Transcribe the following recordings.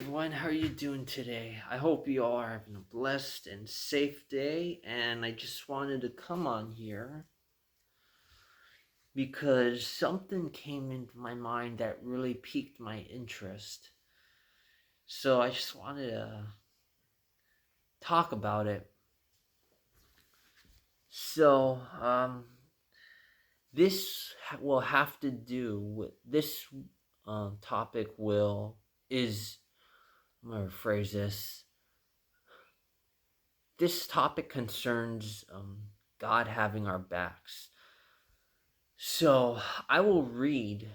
Everyone, how are you doing today? I hope you all are having a blessed and safe day. And I just wanted to come on here because something came into my mind that really piqued my interest. So I just wanted to talk about it. So, this will have to do with this topic. I'm going to rephrase this. This topic concerns God having our backs. So I will read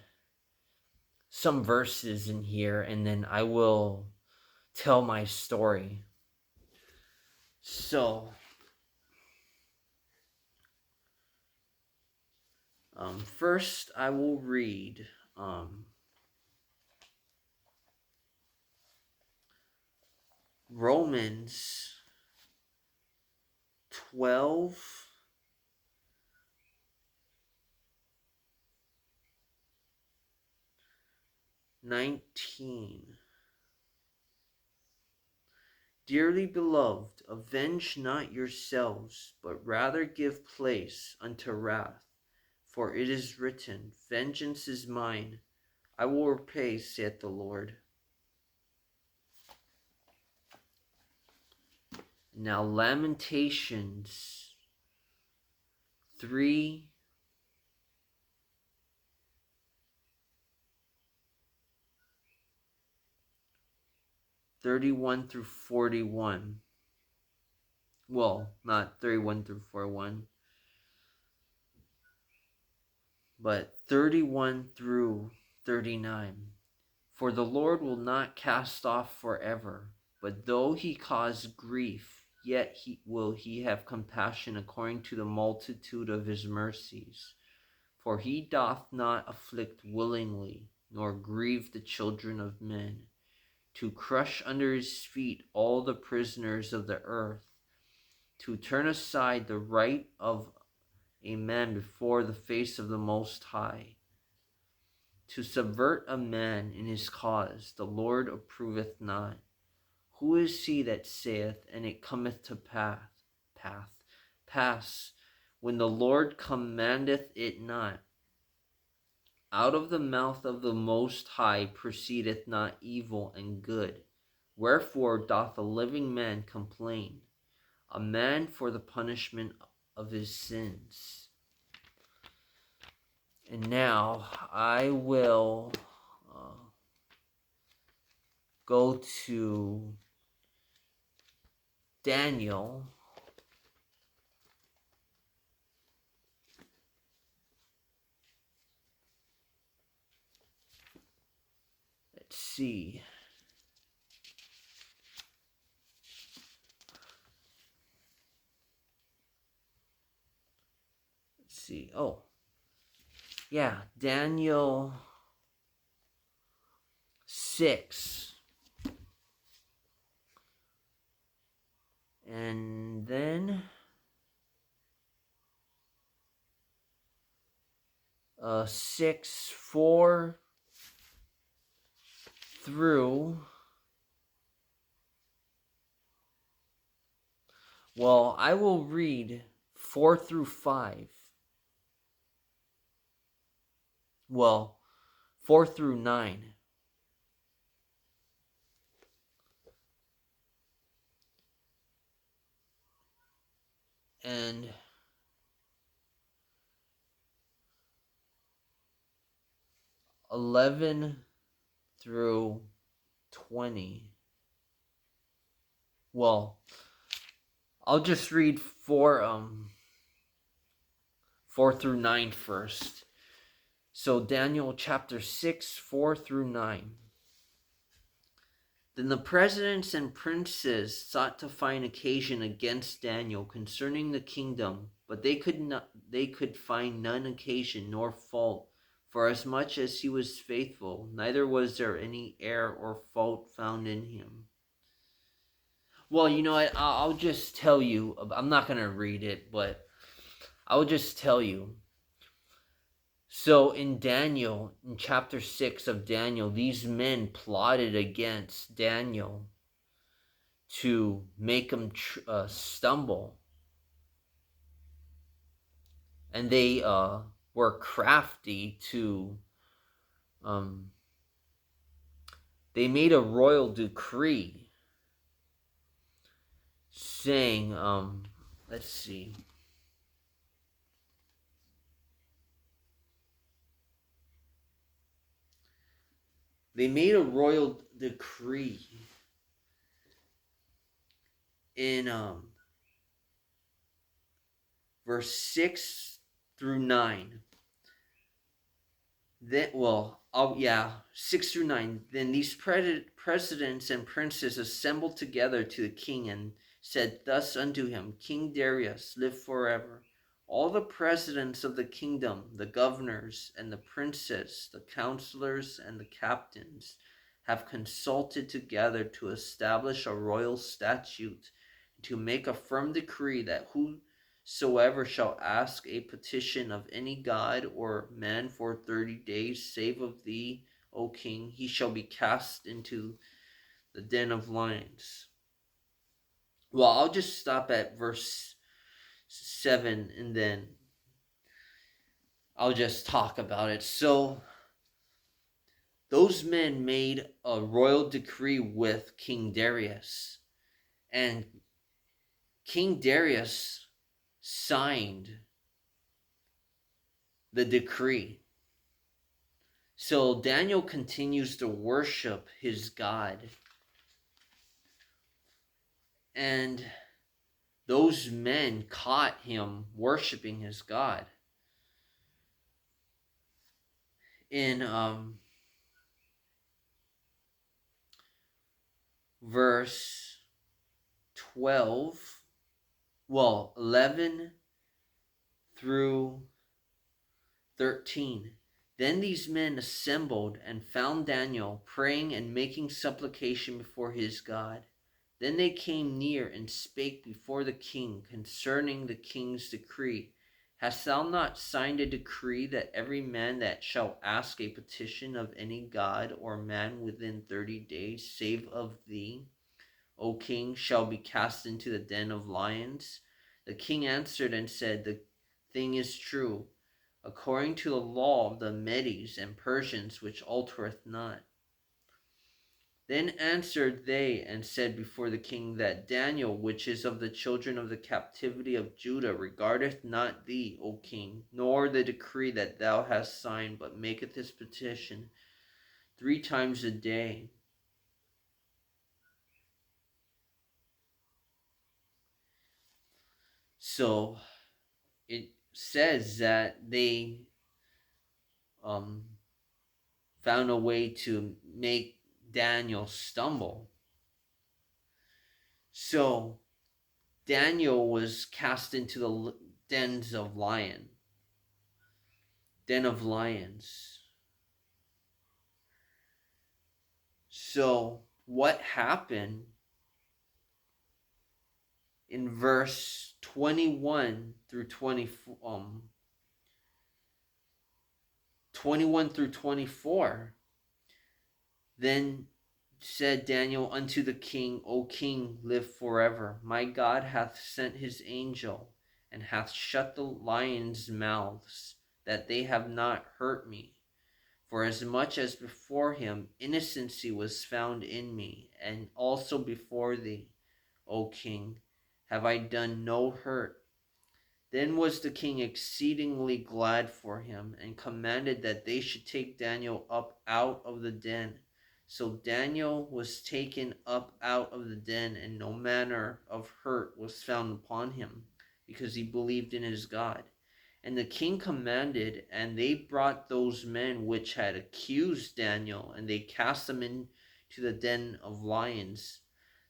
some verses in here and then I will tell my story. So, first I will read Romans 12. 19. Dearly beloved, avenge not yourselves, but rather give place unto wrath. For it is written, vengeance is mine, I will repay, saith the Lord. Now Lamentations 3, 31 through 41. Well, not 31 through 41, but 31 through 39. For the Lord will not cast off forever, but though he cause grief, yet will he have compassion according to the multitude of his mercies. For he doth not afflict willingly, nor grieve the children of men, to crush under his feet all the prisoners of the earth, to turn aside the right of a man before the face of the Most High, to subvert a man in his cause, the Lord approveth not. Who is he that saith, and it cometh to pass, when the Lord commandeth it not? Out of the mouth of the Most High proceedeth not evil and good. Wherefore doth a living man complain, a man for the punishment of his sins? And now I will go to Daniel. Let's see. Oh, yeah, Daniel 6. And then 6, 4 through, well, I will read 4 through 5. Well, 4 through 9. And 11 through 20. Well, I'll just read 4 through 9 first. So Daniel chapter 6, 4 through 9. Then the presidents and princes sought to find occasion against Daniel concerning the kingdom, but they could find none occasion nor fault, for as much as he was faithful, neither was there any error or fault found in him. Well, you know what? I'll just tell you. I'm not going to read it, but I'll just tell you. So in Daniel, in chapter 6 of Daniel, these men plotted against Daniel to make him stumble. And they were crafty to, they made a royal decree saying, let's see. They made a royal decree in verse 6 through 9. Then, 6 through 9. Then these presidents and princes assembled together to the king and said thus unto him, King Darius, live forever. All the presidents of the kingdom, the governors and the princes, the counselors and the captains, have consulted together to establish a royal statute, to make a firm decree that whosoever shall ask a petition of any god or man for 30 days, save of thee, O king, he shall be cast into the den of lions. Well, I'll just stop at verse 7 and then I'll just talk about it. So, those men made a royal decree with King Darius, and King Darius signed the decree. So Daniel continues to worship his God. And those men caught him worshiping his God. In verse 11 through 13. Then these men assembled and found Daniel praying and making supplication before his God. Then they came near and spake before the king concerning the king's decree. Hast thou not signed a decree that every man that shall ask a petition of any god or man within 30 days, save of thee, O king, shall be cast into the den of lions? The king answered and said, The thing is true, according to the law of the Medes and Persians, which altereth not. Then answered they and said before the king, that Daniel, which is of the children of the captivity of Judah, regardeth not thee, O king, nor the decree that thou hast signed, but maketh his petition 3 times a day. So it says that they found a way to make Daniel stumble. So Daniel was cast into the den of lions. So what happened in verse 21 through 24? Then said Daniel unto the king, O king, live forever. My God hath sent his angel, and hath shut the lions' mouths, that they have not hurt me. For as much as before him innocency was found in me, and also before thee, O king, have I done no hurt. Then was the king exceedingly glad for him, and commanded that they should take Daniel up out of the den. So Daniel was taken up out of the den, and no manner of hurt was found upon him, because he believed in his God. And the king commanded, and they brought those men which had accused Daniel, and they cast them into the den of lions,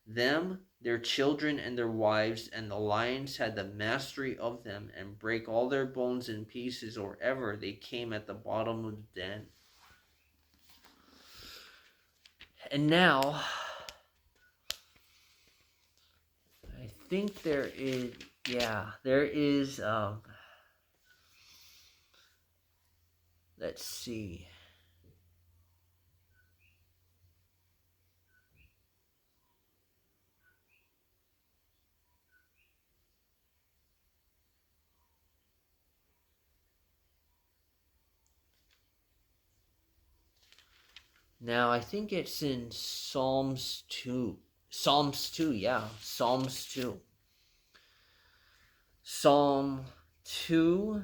them, their children, and their wives, and the lions had the mastery of them, and brake all their bones in pieces, or ever they came at the bottom of the den. And now, I think there is let's see. Now, I think it's in Psalms 2. Psalms 2, yeah. Psalms 2. Psalm 2,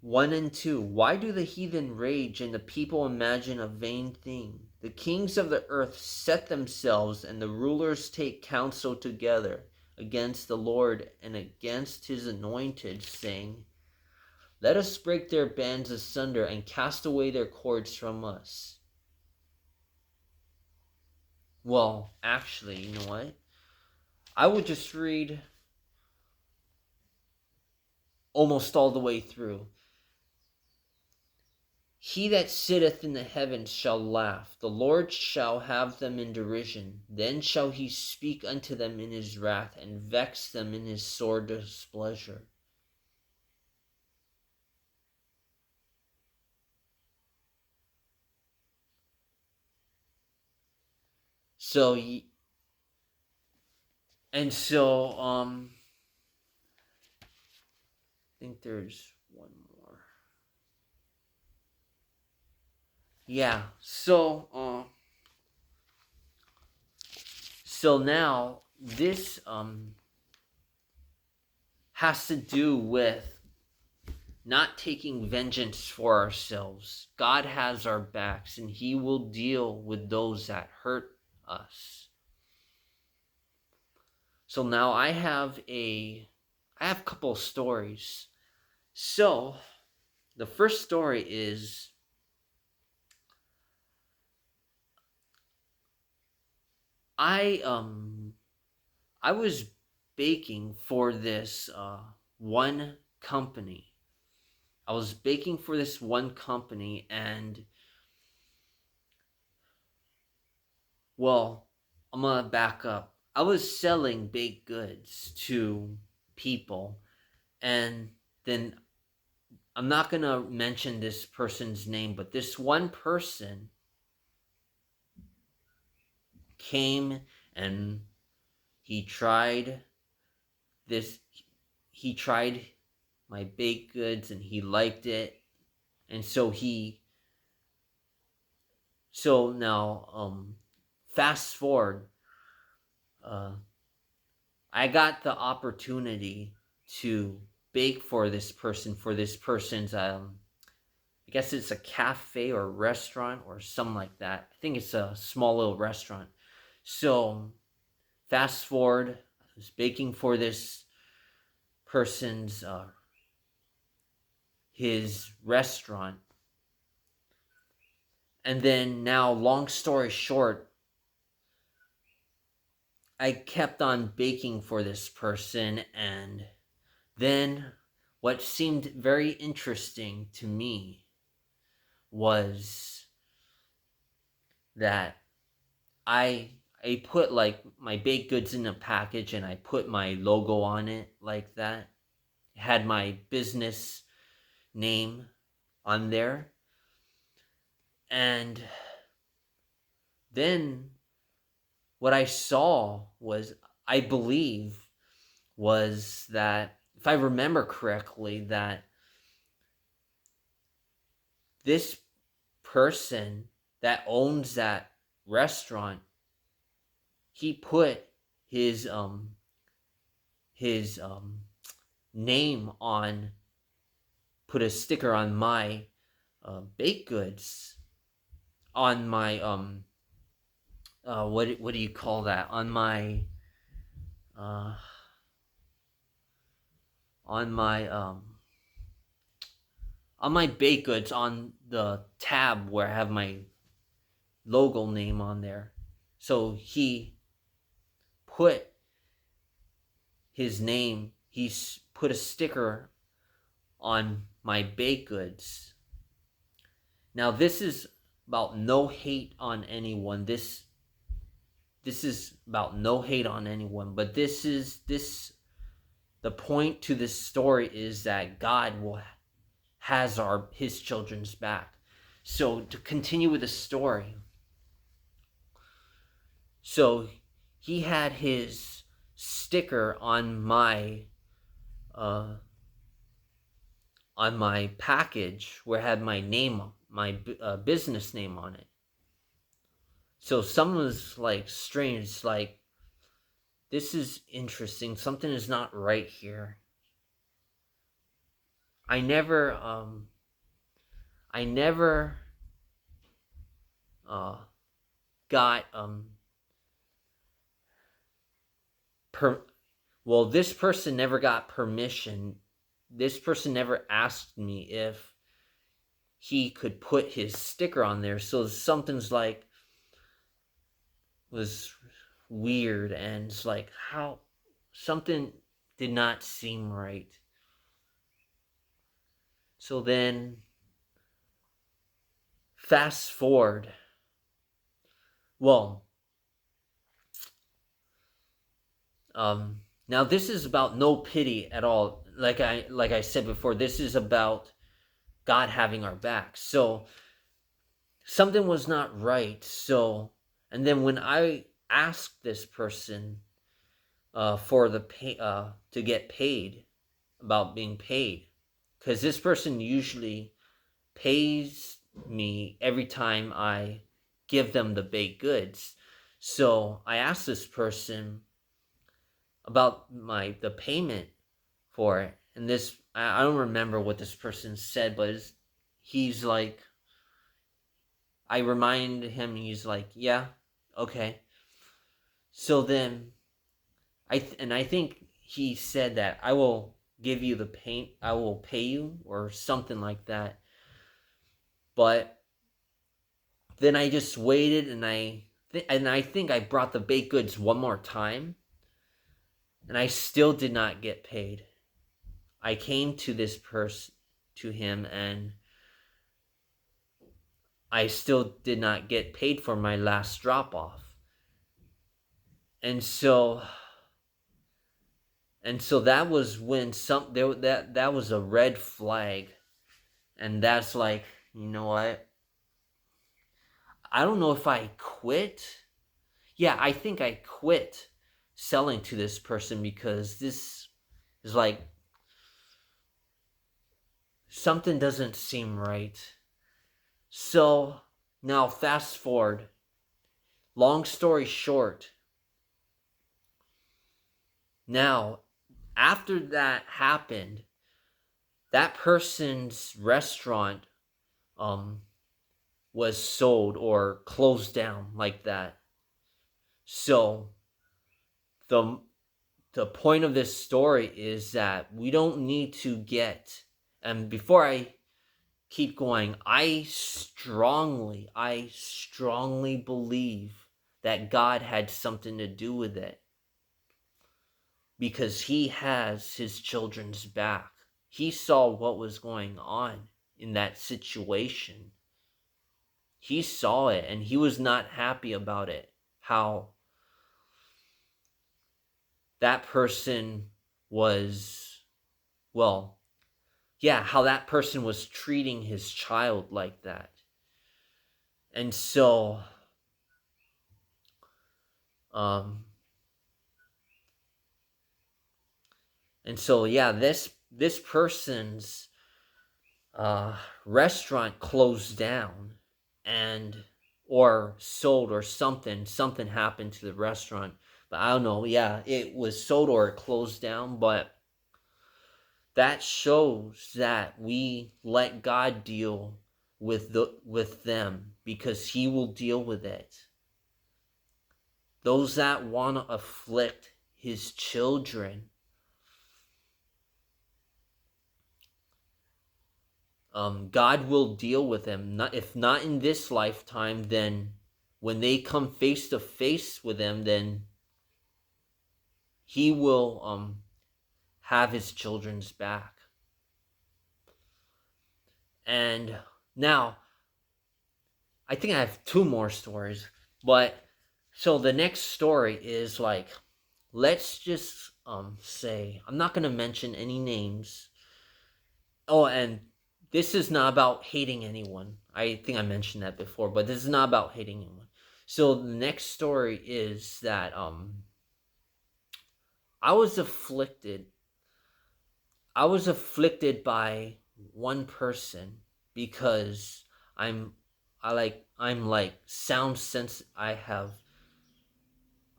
1 and 2. Why do the heathen rage and the people imagine a vain thing? The kings of the earth set themselves, and the rulers take counsel together against the Lord and against his anointed, saying, let us break their bands asunder and cast away their cords from us. Well, actually, you know what? I would just read almost all the way through. He that sitteth in the heavens shall laugh. The Lord shall have them in derision. Then shall he speak unto them in his wrath, and vex them in his sore displeasure. So, I think there's one more. Yeah, so now this has to do with not taking vengeance for ourselves. God has our backs, and he will deal with those that hurt us. So now I have a couple of stories. So the first story is I was baking for this one company. And well, I'm gonna back up. I was selling baked goods to people, and then I'm not gonna mention this person's name, but this one person came and he tried this. He tried my baked goods and he liked it, and so now fast forward. I got the opportunity to bake for this person's I guess it's a cafe or restaurant or something like that. I think it's a small little restaurant. So fast forward, I was baking for this person's his restaurant. And then now, long story short, I kept on baking for this person, and then what seemed very interesting to me was that I put like my baked goods in a package and I put my logo on it like that. It had my business name on there. And then what I saw was, I believe, was that, if I remember correctly, that this person that owns that restaurant, he put his name on, put a sticker on my baked goods, on my what do you call that, on my uh on my baked goods, on the tab where I have my logo name on there. So he put his name, he's put a sticker on my baked goods. Now this is about no hate on anyone. This is about no hate on anyone, but the point to this story is that God will has his children's back. So to continue with the story, so he had his sticker on my package where it had my name, my business name on it. So someone was like, strange, like, this is interesting. Something is not right here. I never got this person never got permission. This person never asked me if he could put his sticker on there. So something's like was weird, and it's like how something did not seem right. So then fast forward. Well, now this is about no pity at all. Like I said before, this is about God having our back. So something was not right. So, and then when I asked this person for the pay to get paid, about being paid, because this person usually pays me every time I give them the baked goods. So I asked this person about the payment for it, and this I don't remember what this person said, but he's like, I remind him, he's like, yeah, okay. So then I think he said that I will give you the paint, I will pay you, or something like that. But then I just waited, and I think I brought the baked goods one more time, and I still did not get paid. I came to this person, to him, and I still did not get paid for my last drop off. And so that was when that was a red flag. And that's like, you know what? I don't know if I quit. Yeah, I think I quit selling to this person, because this is like, something doesn't seem right. So now fast forward. Long story short. Now, after that happened, that person's restaurant was sold or closed down like that. So the point of this story is that we don't need to get, and before I keep going, I strongly believe that God had something to do with it, because he has his children's back. He saw what was going on in that situation. He saw it, and he was not happy about it. How that person was, how that person was treating his child like that. And so, this person's restaurant closed down, or sold, or something happened to the restaurant, but I don't know. Yeah, it was sold or it closed down. But that shows that we let God deal with them, because he will deal with it. Those that want to afflict his children, God will deal with them. If not in this lifetime, then when they come face to face with him, then he will have his children's back. And now, I think I have two more stories. But so the next story is like, let's just say, I'm not going to mention any names. Oh, and this is not about hating anyone. I think I mentioned that before, but this is not about hating anyone. So the next story is that I was afflicted. I was afflicted by one person because I'm I'm like sound sense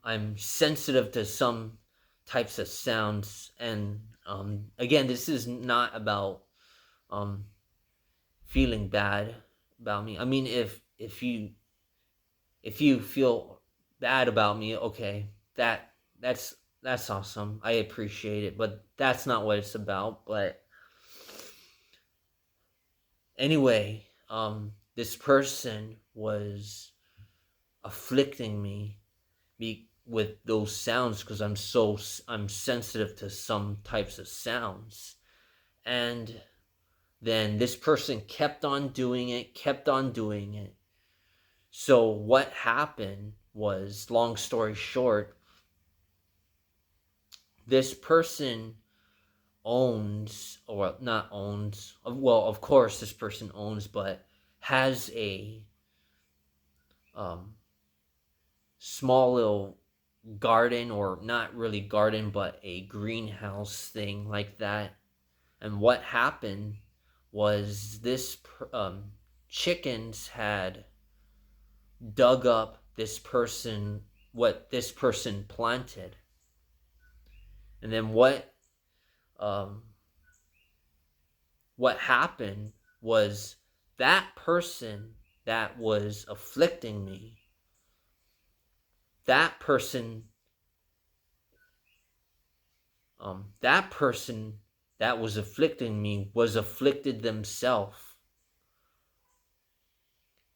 I'm sensitive to some types of sounds, and again, this is not about um feeling bad about me. I mean, if you feel bad about me, okay, that's that's awesome. I appreciate it, but that's not what it's about. But anyway, this person was afflicting me with those sounds because I'm sensitive to some types of sounds, and then this person kept on doing it, kept on doing it. So what happened was, long story short, this person owns, or not owns, well, of course this person owns, but has a um, small little garden, or not really garden, but a greenhouse thing like that. And what happened was chickens had dug up what this person planted. And then um, what happened was that person that was afflicting me, that person, that person that was afflicting me was afflicted themselves.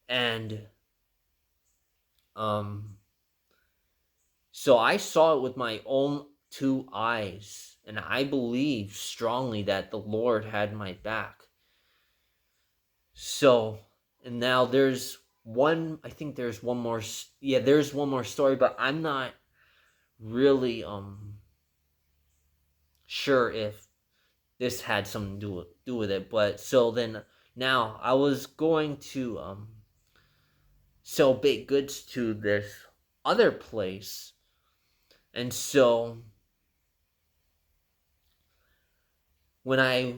And um, so I saw it with my own two eyes, and I believe strongly that the Lord had my back. So, and now I think there's one more, there's one more story, but I'm not really sure if this had something to do with it. But so then now I was going to sell baked goods to this other place, and so when I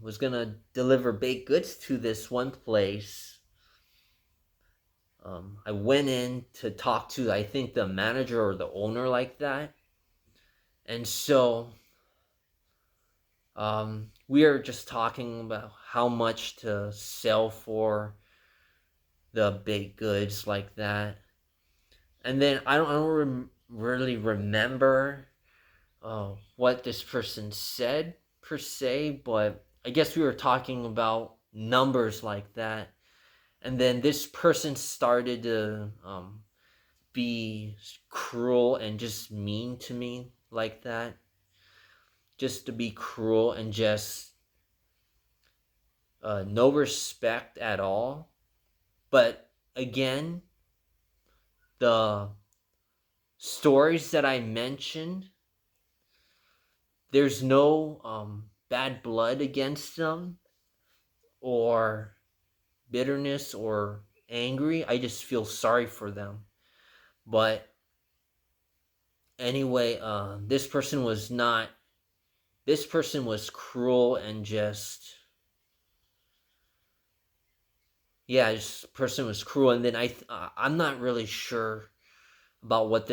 was gonna deliver baked goods to this one place, I went in to talk to, I think, the manager or the owner, like that. And so we are just talking about how much to sell for the baked goods, like that. And then I don't really remember what this person said per se, but I guess we were talking about numbers, like that. And then this person started to be cruel and just mean to me, like that. Just to be cruel and just no respect at all. But again, the stories that I mentioned, there's no bad blood against them, or bitterness, or angry. I just feel sorry for them. But anyway, this person was cruel and just, this person was cruel. And then I'm not really sure about what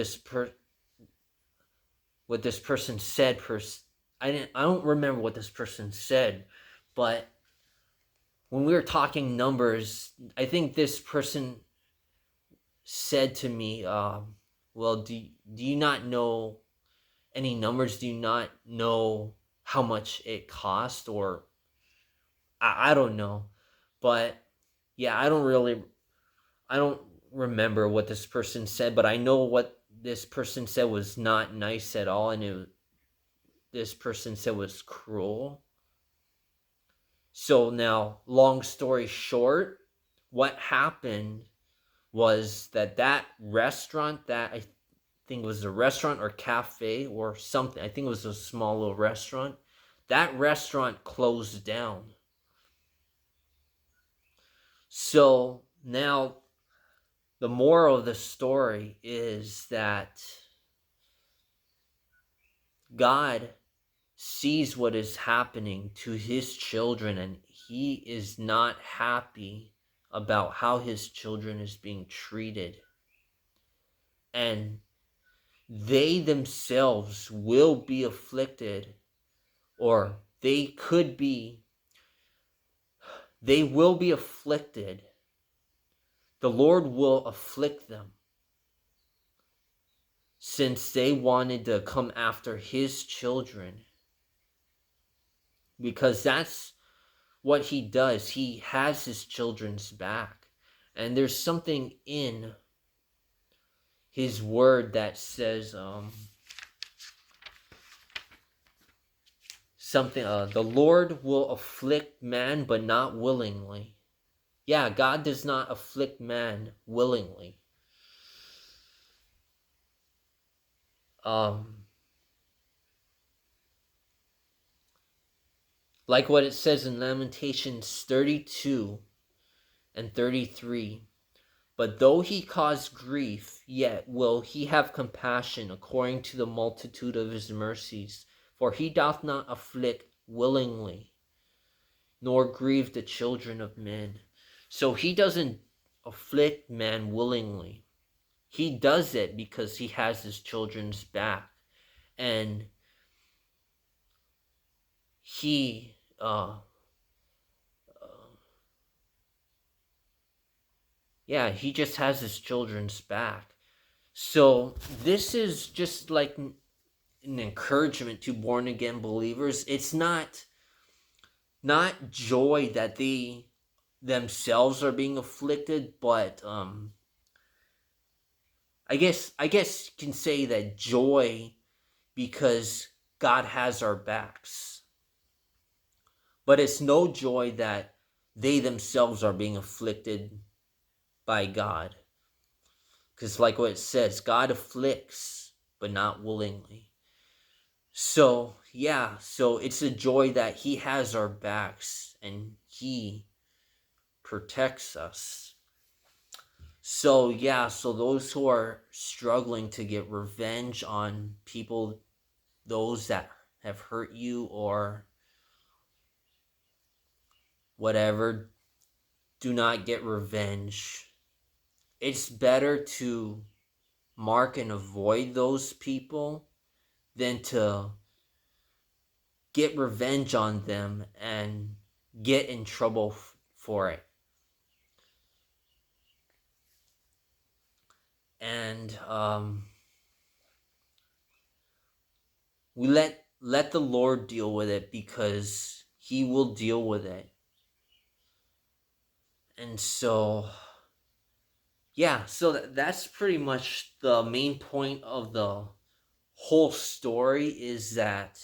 what this person said. I don't remember what this person said, but when we were talking numbers, I think this person said to me, "Well, do you not know any numbers? Do you not know how much it cost?" Or I don't know, but yeah, I don't remember what this person said, but I know what this person said was not nice at all, and this person said was cruel. So now, long story short, what happened was that restaurant, that I think it was a restaurant or cafe or something, I think it was a small little restaurant, that restaurant closed down. So now the moral of the story is that God sees what is happening to his children, and he is not happy about how his children is being treated. And they themselves will be afflicted, or they will be afflicted. The Lord will afflict them since they wanted to come after his children, because that's what he does. He has his children's back. And there's something in his word that says something, the Lord will afflict man, but not willingly. Yeah, God does not afflict man willingly. Like what it says in Lamentations 32 and 33. But though he cause grief, yet will he have compassion according to the multitude of his mercies. For he doth not afflict willingly, nor grieve the children of men. So he doesn't afflict man willingly. He does it because he has his children's back. And he he just has his children's back. So this is just like an encouragement to born again believers. It's not joy that they themselves are being afflicted, but I guess you can say that joy because God has our backs. But it's no joy that they themselves are being afflicted by God. Because like what it says, God afflicts, but not willingly. So, so it's a joy that he has our backs and he protects us. So, so those who are struggling to get revenge on people, those that have hurt you or whatever, do not get revenge. It's better to mark and avoid those people than to get revenge on them and get in trouble for it. And we let the Lord deal with it, because he will deal with it. And so so that's pretty much the main point of the whole story, is that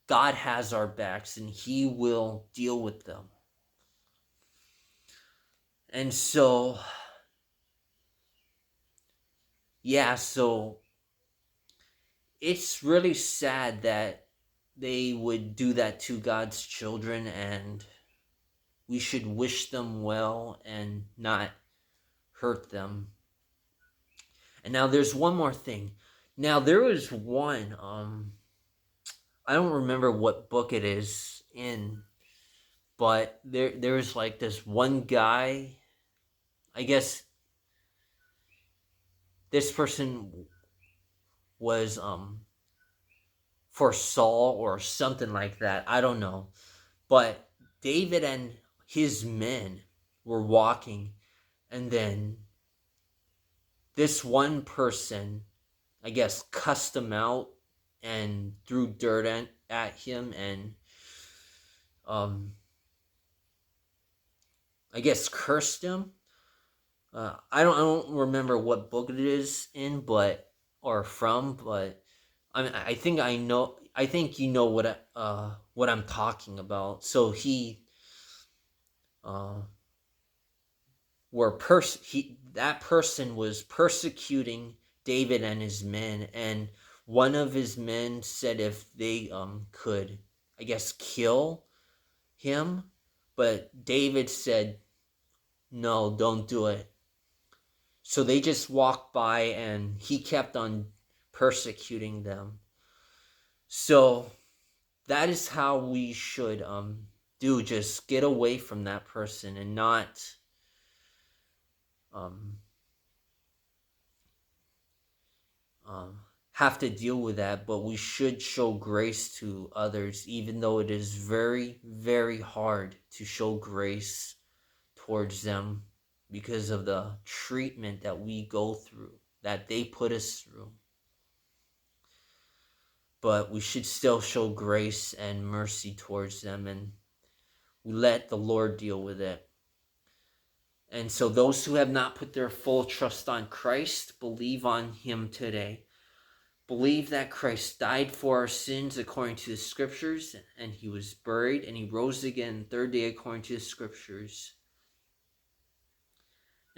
God has our backs and he will deal with them. And so so it's really sad that they would do that to God's children, and we should wish them well and not hurt them. And now there's one more thing. Now there was one, I don't remember what book it is in, but there's like this one guy, I guess this person was for Saul or something like that. I don't know. But David and his men were walking, and then this one person, I guess, cussed him out and threw dirt at him, and I guess cursed him. I don't remember what book it is in, or from, but I think I know. I think you know what I'm talking about. So he that person was persecuting David and his men, and one of his men said if they could, I guess, kill him, but David said, no, don't do it. So they just walked by and he kept on persecuting them. So that is how we should do. Just get away from that person and not um, have to deal with that. But we should show grace to others, even though it is very, very hard to show grace towards them because of the treatment that we go through, that they put us through. But we should still show grace and mercy towards them, and we let the Lord deal with it. And so those who have not put their full trust on Christ, believe on him today. Believe that Christ died for our sins according to the scriptures, and he was buried, and he rose again the third day according to the scriptures.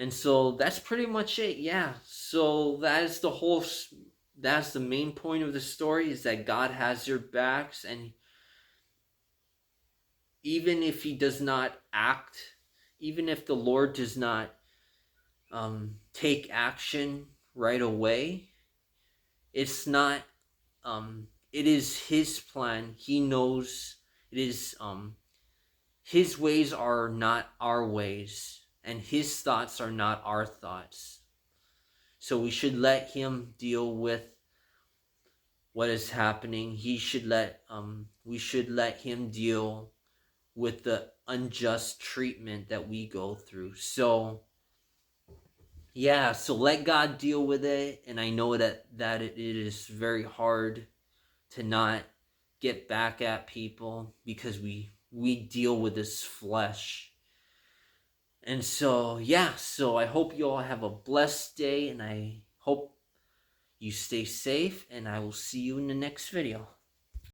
And so that's pretty much it. Yeah. So that's the main point of the story, is that God has your backs, and even if he does not act, even if the Lord does not take action right away, it's not, it is his plan. He knows it is, his ways are not our ways, and his thoughts are not our thoughts. So we should let him deal with what is happening. We should let him deal with the unjust treatment that we go through. So yeah, so let God deal with it. And I know that it is very hard to not get back at people, because we deal with this flesh. And so yeah, so I hope you all have a blessed day, and I hope you stay safe, and I will see you in the next video.